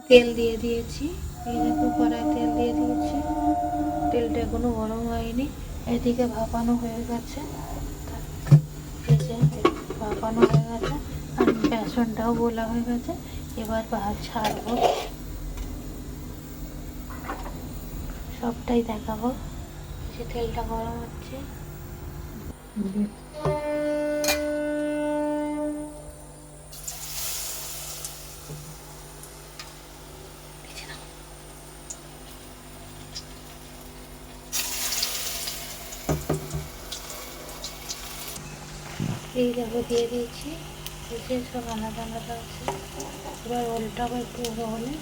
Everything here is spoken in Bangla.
তেল দিয়ে দিয়েছি। এই দেখো কড়াই তেল দিয়ে দিয়েছি, তেলটা এখনো গরম হয়নি। এদিকে ভাপানো হয়ে গেছে, এই যে ভাপানো হয়ে গেছে আর বেসনটাও গোলা হয়ে গেছে। এবার ভাত ছাড়বো, সবটাই দেখাবো। যে তেলটা গরম হচ্ছে, এই দেখো দিয়ে দিয়েছি। এই যে সব আলাদা আলাদা আছে। এবার ওলটাও একটু হলে